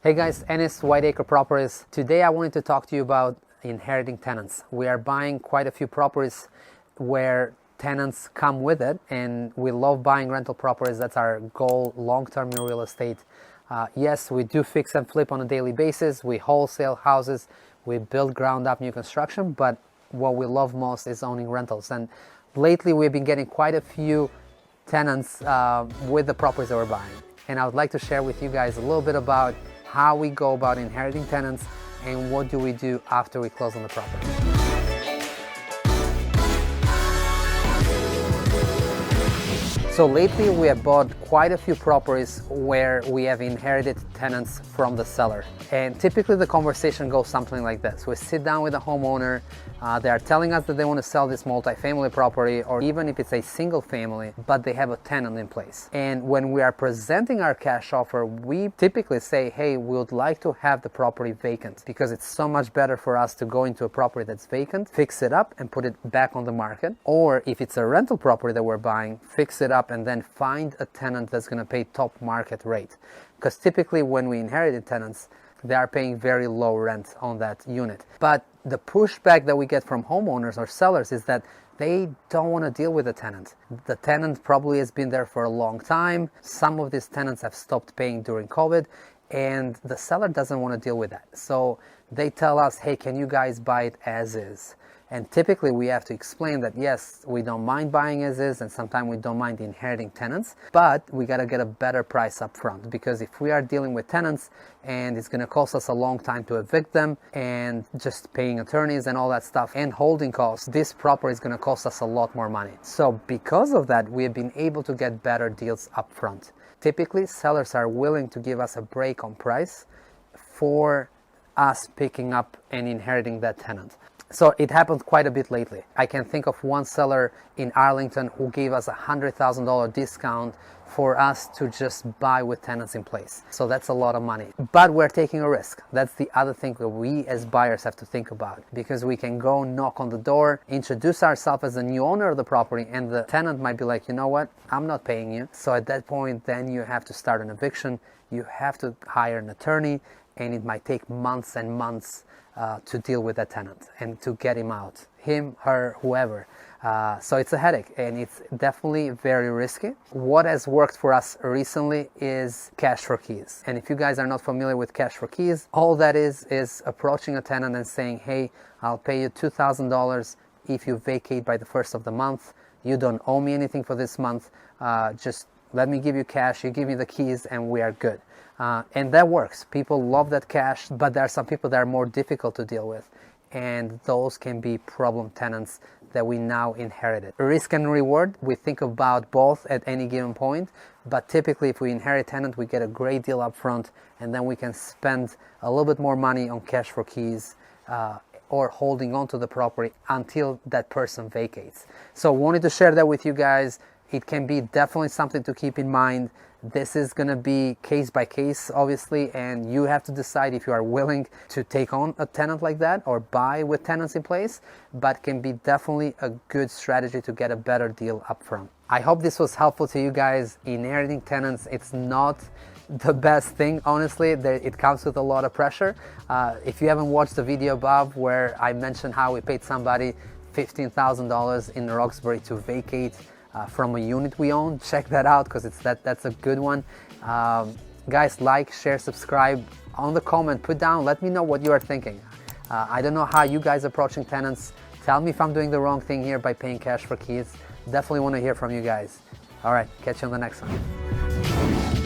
Hey guys, Ennis, Whiteacre Properties. Today I wanted to talk to you about inheriting tenants. We are buying quite a few properties where tenants come with it, and we love buying rental properties. That's our goal long-term in real estate. Yes, we do fix and flip on a daily basis. We wholesale houses. We build ground up new construction, but what we love most is owning rentals. And lately we've been getting quite a few tenants with the properties that we're buying. And I would like to share with you guys a little bit about how we go about inheriting tenants and what do we do after we close on the property. So lately we have bought quite a few properties where we have inherited tenants from the seller. And typically the conversation goes something like this. We sit down with the homeowner, they are telling us that they want to sell this multifamily property, or even if it's a single family, but they have a tenant in place. And when we are presenting our cash offer, we typically say, hey, we would like to have the property vacant because it's so much better for us to go into a property that's vacant, fix it up and put it back on the market. Or if it's a rental property that we're buying, fix it up and then find a tenant that's going to pay top market rate. Because typically when we inherited tenants, they are paying very low rent on that unit. But the pushback that we get from homeowners or sellers is that they don't want to deal with the tenant. The tenant probably has been there for a long time. Some of these tenants have stopped paying during COVID, and the seller doesn't want to deal with that. So they tell us, hey, can you guys buy it as is? And typically we have to explain that, yes, we don't mind buying as is, and sometimes we don't mind inheriting tenants, but we got to get a better price up front, because if we are dealing with tenants and it's going to cost us a long time to evict them and just paying attorneys and all that stuff and holding costs, this property is going to cost us a lot more money. So because of that, we have been able to get better deals up front. Typically, sellers are willing to give us a break on price for us picking up and inheriting that tenant. So it happened quite a bit lately. I can think of one seller in Arlington who gave us a $100,000 discount for us to just buy with tenants in place. So that's a lot of money. But we're taking a risk. That's the other thing that we as buyers have to think about, because we can go knock on the door, introduce ourselves as the new owner of the property, and the tenant might be like, you know what, I'm not paying you. So at that point, then you have to start an eviction. You have to hire an attorney, and it might take months and months to deal with that tenant and to get him out, him, her, whoever. So it's a headache, and it's definitely very risky. What has worked for us recently is cash for keys. And if you guys are not familiar with cash for keys, all that is approaching a tenant and saying, hey, I'll pay you $2,000 if you vacate by the first of the month. You don't owe me anything for this month. Just let me give you cash, you give me the keys, and we are good. And that works. People love that cash, but there are some people that are more difficult to deal with, and those can be problem tenants that we now inherited. Risk and reward, we think about both at any given point, but typically if we inherit tenant, we get a great deal up front, and then we can spend a little bit more money on cash for keys or holding on to the property until that person vacates. So wanted to share that with you guys. It can be definitely something to keep in mind. This is going to be case by case, obviously, and you have to decide if you are willing to take on a tenant like that or buy with tenants in place, but can be definitely a good strategy to get a better deal up front. I hope this was helpful to you guys. Inheriting tenants, it's not the best thing, honestly. It comes with a lot of pressure. If you haven't watched the video above where I mentioned how we paid somebody $15,000 in Roxbury to vacate from a unit we own, check that out, because that's a good one. Guys, like, share, subscribe. On the comment, put down, let me know what you are thinking. I don't know how you guys are approaching tenants. Tell me if I'm doing the wrong thing here by paying cash for keys. Definitely want to hear from you guys. All right, catch you on the next one.